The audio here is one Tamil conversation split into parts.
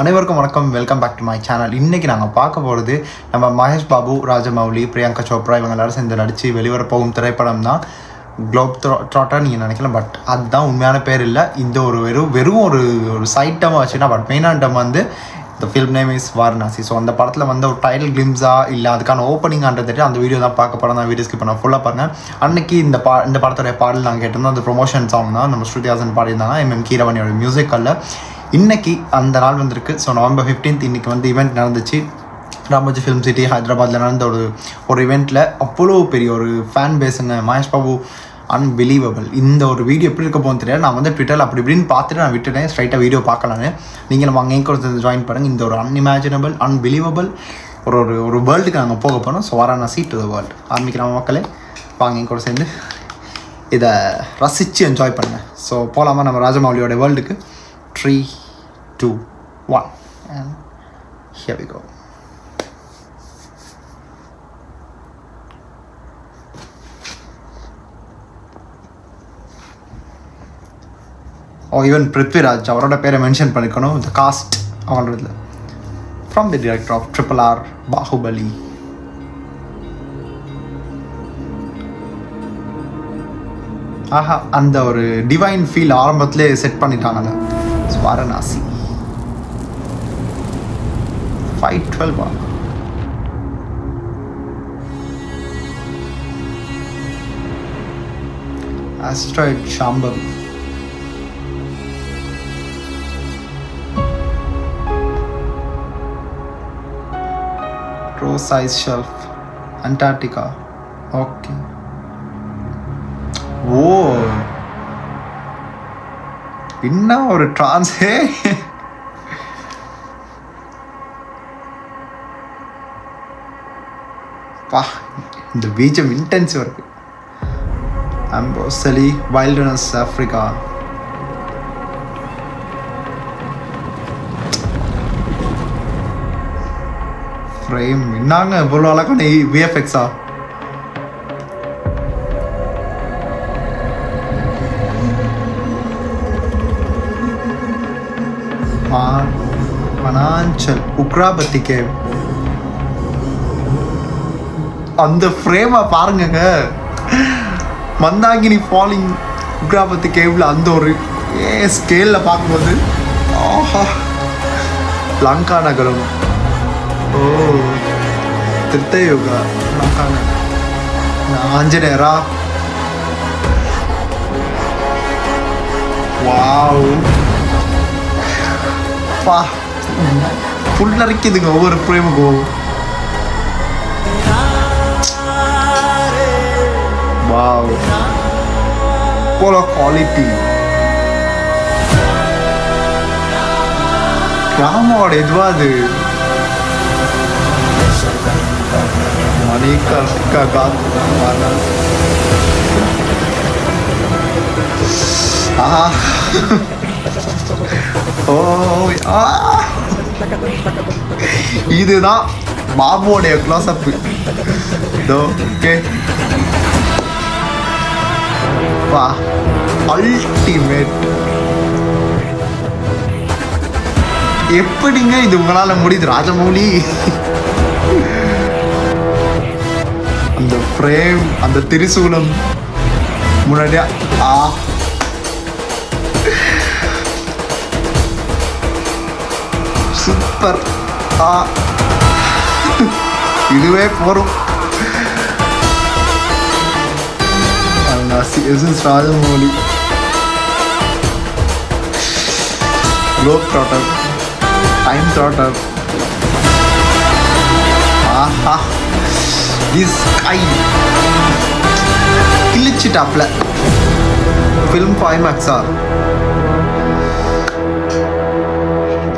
அனைவருக்கும் வணக்கம். Welcome back to my channel. இன்றைக்கி நாங்கள் பார்க்க போகிறது நம்ம மகேஷ் பாபு, ராஜமௌலி, பிரியங்கா சோப்ரா இவங்க எல்லாரும் சேர்ந்து நடித்து வெளிவர போகும் திரைப்படம் தான் குளோப் ட்ராட்டாக நீங்கள் நினைக்கலாம். பட் அதுதான் உண்மையான பேர் இல்லை. இந்த ஒரு வெறும் ஒரு சைட்டமாக வச்சுன்னா, பட் மெயினான டம் வந்து இந்த film name is Varanasi. So அந்த படத்தில் வந்து ஒரு டைட்டில் கிளிம்ஸாக இல்லை அதுக்கான ஓப்பனிங்கான்றது அந்த வீடியோ தான் பார்க்க போகிறோம். நான் வீடியோ ஸ்கிப் பண்ண ஃபுல்லாக பாருங்கள். அன்றைக்கி இந்த படத்துடைய பாடல் நாங்கள் கேட்டிருந்தோம். அந்த ப்ரொமோஷன் சாங் தான் நம்ம ஸ்ருதிஹாசன் பாடியிருந்தாங்க. எம்எம் கீரவாணியோட மியூசிக்கல்ல. இன்றைக்கி அந்த நாள் வந்திருக்கு. ஸோ November 15 இன்றைக்கி வந்து ஈவெண்ட் நடந்துச்சு. ராமோஜி ஃபிலிம் சிட்டி ஹைதராபாத்தில் நடந்த ஒரு ஈவெண்ட்டில் அவ்வளோ பெரிய ஒரு ஃபேன் பேஸுங்க. மகேஷ் பாபு அன்பிலீவபிள். இந்த ஒரு வீடியோ எப்படி இருக்க போகுது தெரியாது. நான் வந்து ட்விட்டரில் அப்படி இப்படின்னு பார்த்துட்டு நான் விட்டுட்டேன். ஸ்ட்ரைட்டாக வீடியோ பார்க்கலான்னு. நீங்களும் வாங்க எங்கே கூட ஜாயின் பண்ணுங்கள். இந்த ஒரு அன்இமேஜினபிள் அன்பிலீவபிள் ஒரு வேர்ல்டுக்கு நாங்கள் போக போகிறோம். So Varanasi to the world. ஆரம்பிக்கிறோம் மக்களே, வாங்க எங்க கூட சேர்ந்து இதை ரசித்து என்ஜாய் பண்ணுங்கள். ஸோ போகலாமா நம்ம ராஜமௌலியோட வேர்ல்டுக்கு? 3, 2, 1 and here we go. Even Prithviraj அவரோட பேரை மென்ஷன் பண்ணிக்கணும். இந்த காஸ்ட் அவங்களோட from the director of RRR, Baahubali. ஆஹா, அந்த ஒரு டிவைன் ஃபீல் ஆரம்பத்திலே செட் பண்ணிட்டாங்கல்ல. Varanasi 512 asteroid Shambhavi. Rose ice shelf, Antarctica. Okay. Whoa. என்ன ஒரு ட்ரான்ஸே. பா, இந்த பீஜம் இன்டென்சிவாக இருக்கு. அம்போசலி வைல்டர்னஸ் ஆஃப்ரிக்கா. ஃப்ரேம் என்னங்க இவ்வளோ அழகான விஎஃப்எக்ஸா. மனாஞ்சல் உக்ராபத்தி கேவ். அந்த ஃப்ரேமை பாருங்க. மந்தாகினி ஃபாலிங் உக்ராபத்தி கேவ்ல அந்த ஒரு ஸ்கேல்ல பார்க்கும்போது ஆஹா. லங்கா நகரம். ஓ, திரேதாயுகா லங்கா ஆஞ்சநேயரா. வாவ் பா, புல் நரைக்குதுங்க ஒவ்வொரு ஃப்ரேமுக்கும். வாவ், போல குவாலிட்டி. ராமோட எதுவா அது மணிக்கா இதுதான் பாபுவோடைய க்ளோஸ்அப். ஓகே, வா, அல்டிமேட். எப்படிங்க இது உங்களால முடியுது ராஜமௌலி? அந்த ஃப்ரேம், அந்த திரிசூலம் முன்னாடியா சூப்பர். இதுவே போறோம். Rajamouli globe trotter, time trotter. ஆஹா, திஸ் ஸ்கை கிழிச்சிட்டாப்ல. Film 5 Max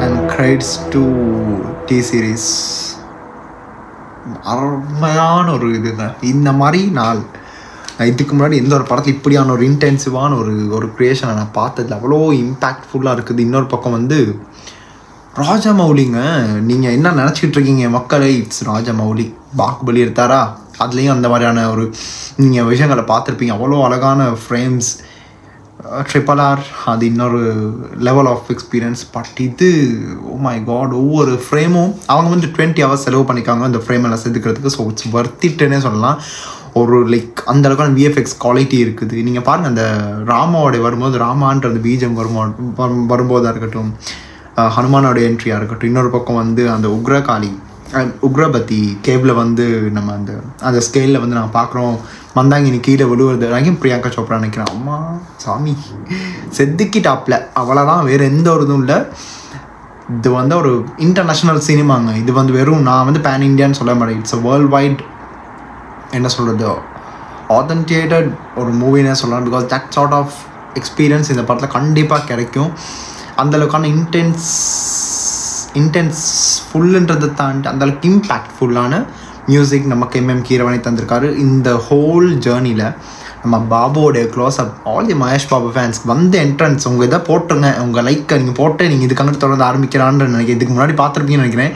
and credits to T-series. அருமையான ஒரு இதுங்க. இந்த மாதிரி நாள் நான் இதுக்கு முன்னாடி எந்த ஒரு படத்தில் இப்படியான ஒரு இன்டென்சிவான ஒரு க்ரியேஷனை நான் பார்த்ததில்ல. அவ்வளோ இம்பேக்ட்ஃபுல்லாக இருக்குது. இன்னொரு பக்கம் வந்து ராஜமௌலிங்க. நீங்கள் என்ன நினச்சிக்கிட்டு இருக்கீங்க மக்களே? இட்ஸ் ராஜமௌலி. பாகுபலி எடுத்தாரா, அதுலேயும் அந்த மாதிரியான நீங்கள் விஷயங்களை பார்த்துருப்பீங்க. அவ்வளோ அழகான ஃப்ரேம்ஸ், RRR அது இன்னொரு லெவல் ஆஃப் எக்ஸ்பீரியன்ஸ். பட் இது ஓ மை காட், ஒவ்வொரு ஃப்ரேமும் அவங்க வந்து 20 hours செலவு பண்ணிக்காங்க இந்த ஃப்ரேம் எல்லாம் செதுக்கிறதுக்கு. ஸோ இட்ஸ் வர்த்திட்டுன்னே சொல்லலாம். ஒரு லைக் அந்த அளவுக்கான விஎஃப்எக்ஸ் குவாலிட்டி இருக்குது. நீங்கள் பாருங்கள், அந்த ராமாவோடைய வரும்போது, ராமான்றது பீஜம் வரும்போதாக இருக்கட்டும், ஹனுமானோட என்ட்ரியாக இருக்கட்டும், இன்னொரு பக்கம் வந்து அந்த உக்ரபதி கேவில் வந்து நம்ம அந்த ஸ்கேலில் வந்து நாங்கள் பார்க்குறோம். மந்தாங்கினி கீழே விழுவுறது வரைக்கும் பிரியங்கா சோப்ரா நினைக்கிறேன். அம்மா சாமி செதுக்கிட்டாப்ல, அவ்வளோதான், வேறு எந்த ஒரு இதுவும் இல்லை. இது வந்து ஒரு இன்டர்நேஷ்னல் சினிமாங்க. இது வந்து வெறும் நான் வந்து பேன் இண்டியான்னு சொல்ல மாட்டேன். இட்ஸ் அ வேர்ல்ட் வைட் என்ன சொல்கிறது, ஆத்தென்டிகேட்டட் ஒரு மூவினே சொல்லலாம். Because that sort of experience இந்த படத்தில் கண்டிப்பாக கிடைக்கும். அந்தளவுக்கான இன்டென்ஸ் ஃபுல்லுன்றதை தாண்டி அந்தளவுக்கு இம்பேக்ட்ஃபுல்லான மியூசிக் நமக்கு கீரவாணி தந்திருக்காரு. இந்த ஹோல் ஜேர்னியில் நம்ம பாபுவோடைய close up, all the Mahesh Babu fans வந்து என்ட்ரன்ஸ் உங்கள் இதை போட்டுருங்க, உங்கள் லைக்கை நீங்கள் போட்டு நீங்கள் இதுக்காக தொடர்ந்து ஆரம்பிக்கிறான்னு நினைக்கிறேன். இதுக்கு முன்னாடி பார்த்துருப்பீங்கன்னு நினைக்கிறேன்.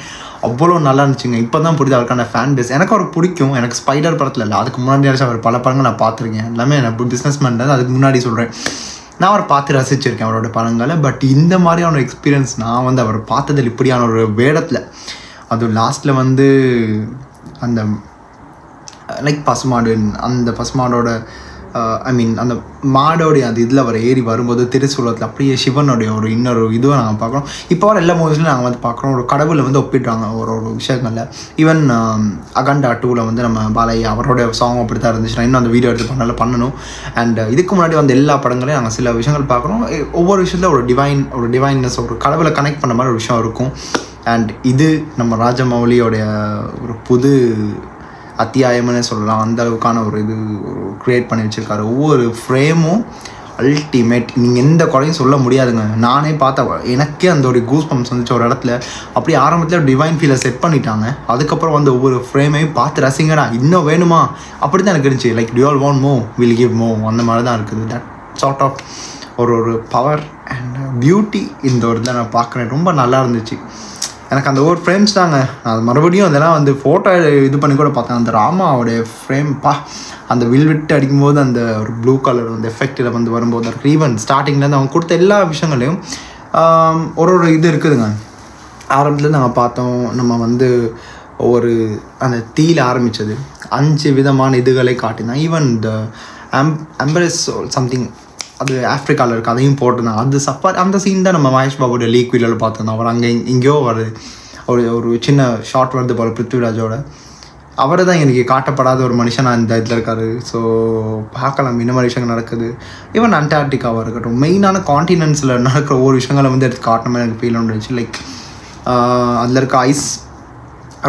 அவ்வளோ நல்லா இருந்துச்சுங்க. இப்போ தான் புரியுது அவருக்கான ஃபேன் பேஸ். எனக்கு அவர் பிடிக்கும். எனக்கு ஸ்பைடர் படத்தில் இல்லை, அதுக்கு முன்னாடி அவர் பல படங்கள் நான் பார்த்துருக்கேன். எல்லாமே எனக்கு பிஸ்னஸ் மேன் தான், அதுக்கு முன்னாடி சொல்கிறேன். நான் அவரை பார்த்து ரசிச்சிருக்கேன் அவரோட படங்களை. பட் இந்த மாதிரியான எக்ஸ்பீரியன்ஸ் நான் வந்து அவர் பார்த்ததில் இப்படியான ஒரு வேடத்தில், அதுவும் லாஸ்ட்டில் வந்து அந்த லைக் பசுமாடு, அந்த பசுமாடோட அந்த மாடோடைய அந்த இதில் அவர் ஏறி வரும்போது திருச்சூலத்தில் அப்படியே சிவனுடைய ஒரு இன்னொரு இதுவை நாங்கள் பார்க்குறோம். இப்போ வர எல்லா மூவிஸ்லையும் நாங்கள் வந்து பார்க்குறோம், ஒரு கடவுளை வந்து ஒப்பிடுறாங்க ஒரு விஷயங்களில். ஈவன் அகண்டா 2ல் வந்து நம்ம பாலையா அவரோட சாங் அப்படி தான் இருந்துச்சு. நான் இன்னும் அந்த வீடியோ எடுத்து பண்ணணும். அண்ட் இதுக்கு முன்னாடி வந்து எல்லா படங்களையும் நாங்கள் சில விஷயங்கள் பார்க்குறோம். ஒவ்வொரு விஷயத்தில் ஒரு டிவைன்னஸ், ஒரு கடவுளை கனெக்ட் பண்ண மாதிரி ஒரு விஷயம் இருக்கும். அண்ட் இது நம்ம ராஜமௌலியோடைய ஒரு புது அத்தியாயம்னே சொல்லலாம். அந்த அளவுக்கான ஒரு இது க்ரியேட் பண்ணி வச்சுருக்காரு. ஒவ்வொரு ஃப்ரேமும் அல்டிமேட், நீங்கள் எந்த குறையும் சொல்ல முடியாதுங்க. நானே பார்த்தேன், எனக்கே அந்த ஒரு கூஸ் பம்ப்ஸ் வந்துச்சு ஒரு இடத்துல. அப்படியே ஆரம்பத்தில் டிவைன் ஃபீலை செட் பண்ணிட்டாங்க. அதுக்கப்புறம் வந்து ஒவ்வொரு ஃப்ரேமையும் பார்த்து ரசிங்கடா, இன்னும் வேணுமா அப்படி தான் எனக்கு இருந்துச்சு. லைக் டு ஆல் வாண்ட் மோ வில் கிவ் மோ, அந்த மாதிரி தான் இருக்குது. தட் சார்ட் ஆஃப் ஒரு பவர் அண்ட் பியூட்டி இந்த ஒரு இதில் நான் பார்க்குறேன். ரொம்ப நல்லா இருந்துச்சு எனக்கு அந்த ஒரு ஃப்ரேம்ஸ் தாங்க. அது மறுபடியும் அதெல்லாம் வந்து ஃபோட்டோ இது பண்ணி கூட பார்த்தேன். அந்த ராமாவோடைய ஃப்ரேம் அந்த வில் விட்டு அடிக்கும்போது அந்த ஒரு ப்ளூ கலர் அந்த எஃபெக்டில் வந்து வரும்போது இருக்குது. ஈவன் ஸ்டார்டிங்லேருந்து அவங்க கொடுத்த எல்லா விஷயங்களையும் ஒரு இது இருக்குதுங்க. ஆரம்பத்துலேருந்து நாங்கள் பார்த்தோம், நம்ம வந்து ஒரு அந்த தீயில் ஆரம்பித்தது 5 விதமான இதுகளை காட்டினான். ஈவன் இந்த அம்பரஸ் சம்திங் அது ஆஃப்ரிக்காவில் இருக்குது, அதையும் போட்டிருந்தாங்க. அது அந்த சீன் தான் நம்ம மகேஷ் பாபுடைய லீக் வீடியோவில் பார்த்துருந்தோம். அவர் அங்கே எங்கேயோ ஒரு சின்ன ஷார்ட் வருது போல் பிருத்விராஜோட. அவரை தான் எனக்கு காட்டப்படாத ஒரு மனுஷனாக இந்த இதில் இருக்கார். ஸோ பார்க்கலாம் இந்த மாதிரி விஷயங்கள் நடக்குது. ஈவன் அண்டார்டிகாவாக இருக்கட்டும், மெயினான காண்டினென்ட்ஸில் நடக்கிற ஒவ்வொரு விஷயங்களை வந்து எடுத்து காட்டின மாதிரி எனக்கு ஃபீல் வந்துச்சு. லைக் அதில் இருக்க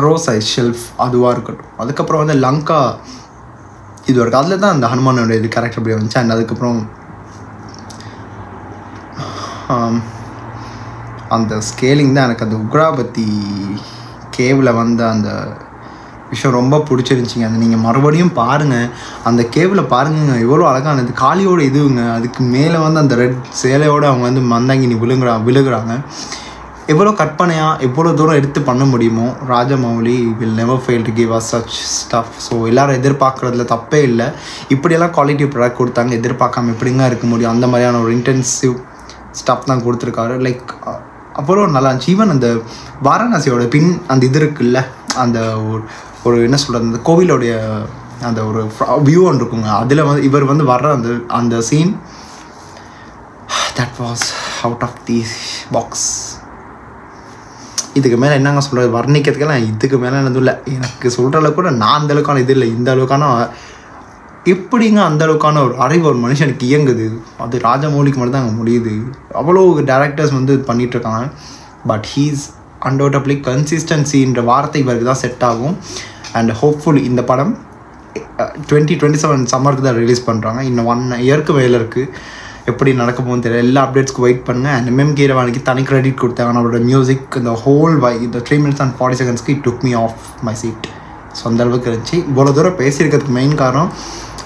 ரோஸ் ஐஸ் ஷெல்ஃப் அதுவாக இருக்கட்டும். அதுக்கப்புறம் வந்து லங்கா இது இருக்குது. அதில் தான் அந்த ஹனுமானோட இது கேரக்டர் அப்படி வந்துச்சு. அண்ட் அதுக்கப்புறம் அந்த ஸ்கேலிங் தான் எனக்கு அந்த உக்ராபதி கேவில் வந்து அந்த விஷயம் ரொம்ப பிடிச்சிருந்துச்சிங்க. அது நீங்கள் மறுபடியும் பாருங்கள், அந்த கேவில் பாருங்க எவ்வளோ அழகானது. காளியோட இதுவுங்க, அதுக்கு மேலே வந்து அந்த ரெட் சேலையோடு அவங்க வந்து மந்தாங்கினி விழுகுறாங்க. எவ்வளோ கற்பனையாக எவ்வளோ தூரம் எடுத்து பண்ண முடியுமோ Rajamouli will never fail to give us such stuff. So எல்லோரும் எதிர்பார்க்குறதுல தப்பே இல்லை. இப்படியெல்லாம் குவாலிட்டி ப்ராடக்ட் கொடுத்தாங்க, எதிர்பார்க்காம எப்படிங்க இருக்க முடியும்? அந்த மாதிரியான ஒரு இன்டென்சிவ் ஸ்டஃப் தான் கொடுத்துருக்காரு. லைக் அவ்வளோ நல்லா இருந்துச்சு. ஈவன் அந்த வாரணாசியோட அந்த இது இருக்குல்ல, அந்த ஒரு என்ன சொல்கிறது, அந்த கோவிலோடைய அந்த ஒரு வியூ ஒன்று இருக்குங்க. அதில் வந்து இவர் வந்து வர்ற அந்த scene that was out of the box. இதுக்கு மேலே என்னங்க சொல்கிறது, வர்ணிக்கிறதுக்கெல்லாம் இதுக்கு மேலே என்னதும் இல்லை. எனக்கு சொல்கிற அளவுக்கு கூட நான் அந்த அளவுக்கான இது இல்லை. இந்த அளவுக்கான எப்படிங்க அந்த அளவுக்கான ஒரு அறிவு ஒரு மனுஷனுக்கு இயங்குது, அது ராஜமௌலிக்கு மட்டும் தான் அங்கே முடியுது. அவ்வளோ டேரக்டர்ஸ் வந்து பண்ணிகிட்ருக்காங்க. பட் ஹீஸ் அன்டவுட்டபிளி கன்சிஸ்டன்சின்ற வார்த்தை இவருக்கு தான் செட் ஆகும். அண்ட் ஹோப்ஃபுல்லி இந்த படம் 2027 சம்மருக்கு தான் ரிலீஸ் பண்ணுறாங்க. இன்னும் 1 இயருக்கு மேலே இருக்குது. எப்படி நடக்க போகுன்னு தெரியல. எல்லா அப்டேட்ஸ்க்கு வெயிட் பண்ணுங்கள். அண்ட் கீரவாணிக்கு தனி கிரெடிட் கொடுத்தாங்க. அவரோட மியூசிக் இந்த ஹோல் இந்த 3 minutes and 40 seconds it took me off my seat. So அந்த அளவுக்கு இருந்துச்சு. இவ்வளோ தூரம் பேசியிருக்கிறதுக்கு மெயின் காரணம்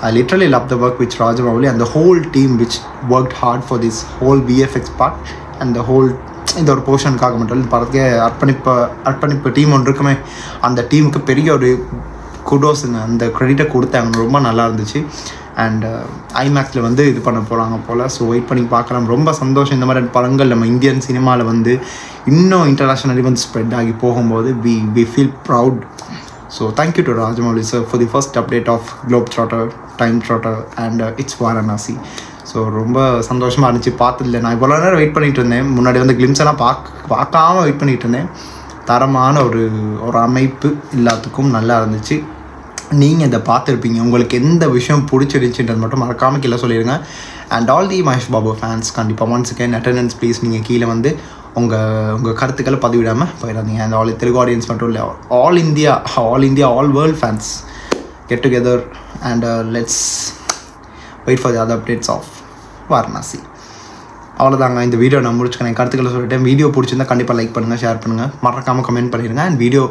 I literally love the work which Rajamouli and the whole team which worked hard for this whole VFX part and the whole இந்த ஒரு போர்ஷனுக்காக மட்டும் இல்லை, படத்துக்கே அர்ப்பணிப்பு டீம் ஒன்று இருக்குமே, அந்த டீமுக்கு பெரிய ஒரு குடோஸுங்க. அந்த க்ரெடிட்டை கொடுத்தாங்க. ரொம்ப நல்லா இருந்துச்சு. அண்ட் ஐமேக்ஸில் வந்து இது பண்ண போகிறாங்க போல். ஸோ வெயிட் பண்ணி பார்க்கலாம். ரொம்ப சந்தோஷம். இந்த மாதிரி படங்கள் நம்ம இந்தியன் சினிமாவில் வந்து இன்னும் இன்டர்நேஷ்னலி வந்து ஸ்ப்ரெட் ஆகி போகும்போது we feel proud. So thank you to Rajamouli sir for the first update of Globetrotter, Time Trotter and It's Varanasi. So ரொம்ப சந்தோஷமாக இருந்துச்சு. பார்த்ததில்லை, நான் இவ்வளோ நேரம் வெயிட் பண்ணிகிட்டு இருந்தேன். முன்னாடி வந்து கிளிம்ஸ் எல்லாம் பார்க்காம வெயிட் பண்ணிகிட்டு இருந்தேன். தரமான ஒரு அமைப்பு எல்லாத்துக்கும் நல்லா இருந்துச்சு. நீங்கள் இதை பார்த்துருப்பீங்க. உங்களுக்கு எந்த விஷயம் பிடிச்சிருந்துச்சுன்றது மட்டும் மறக்காமல் கீழே சொல்லிடுங்க. And all the Mahesh Babu fans கண்டிப்பாக ஒன்ஸ் அகேன் அட்டெண்டன்ஸ் ப்ளீஸ். நீங்கள் கீழே வந்து உங்கள் கருத்துக்களை பதிவிடாமல் போயிடாதீங்க. அண்ட் ஆல் தெலுங்கு ஆடியன்ஸ் மட்டும் இல்லை, all India all world fans get together and let's wait for the other updates of Varanasi. அவ்வளோதாங்க, இந்த வீடியோ நான் முடிச்சுக்கிறேன். கருத்துக்களை சொல்லிட்டேன். வீடியோ பிடிச்சிருந்தா கண்டிப்பாக லைக் பண்ணுங்கள், ஷேர் பண்ணுங்கள், மறக்காமல் கமெண்ட் பண்ணிடுங்க. அண்ட் வீடியோ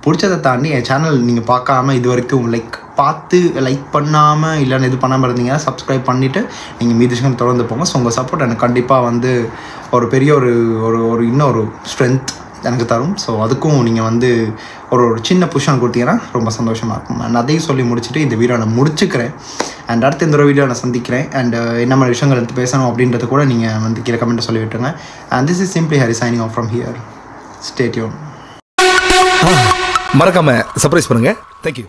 பிடிச்சதை தாண்டி என் சேனல் நீங்கள் பார்க்காம இது வரைக்கும் பார்த்து லைக் பண்ணாமல் இல்லைன்னு இது பண்ணாமல் இருந்தீங்கன்னா சப்ஸ்கிரைப் பண்ணிவிட்டு நீங்கள் மீதி விஷயம் தொடர்ந்து போங்க. ஸோ உங்கள் சப்போர்ட் எனக்கு கண்டிப்பாக வந்து ஒரு பெரிய ஒரு இன்னொரு ஸ்ட்ரென்த் எனக்கு தரும். ஸோ அதுக்கும் நீங்கள் வந்து ஒரு சின்ன புஷன் கொடுத்தீங்கன்னா ரொம்ப சந்தோஷமாக இருக்கும். நான் அதையும் சொல்லி முடிச்சுட்டு இந்த வீடியோ நான் முடிச்சுக்கிறேன். அண்ட் அடுத்த இந்த ஒரு வீடியோ நான் சந்திக்கிறேன். அண்ட் என்ன மாதிரி விஷயங்கள் எடுத்து பேசணும் அப்படின்றது கூட நீங்கள் வந்து கீழே கமெண்ட்டை சொல்லி விட்டுருங்க. And this is simply Hari signing off from here. Stay tune. மறக்காம சர்ப்ரைஸ் பண்ணுங்க. தேங்க்யூ.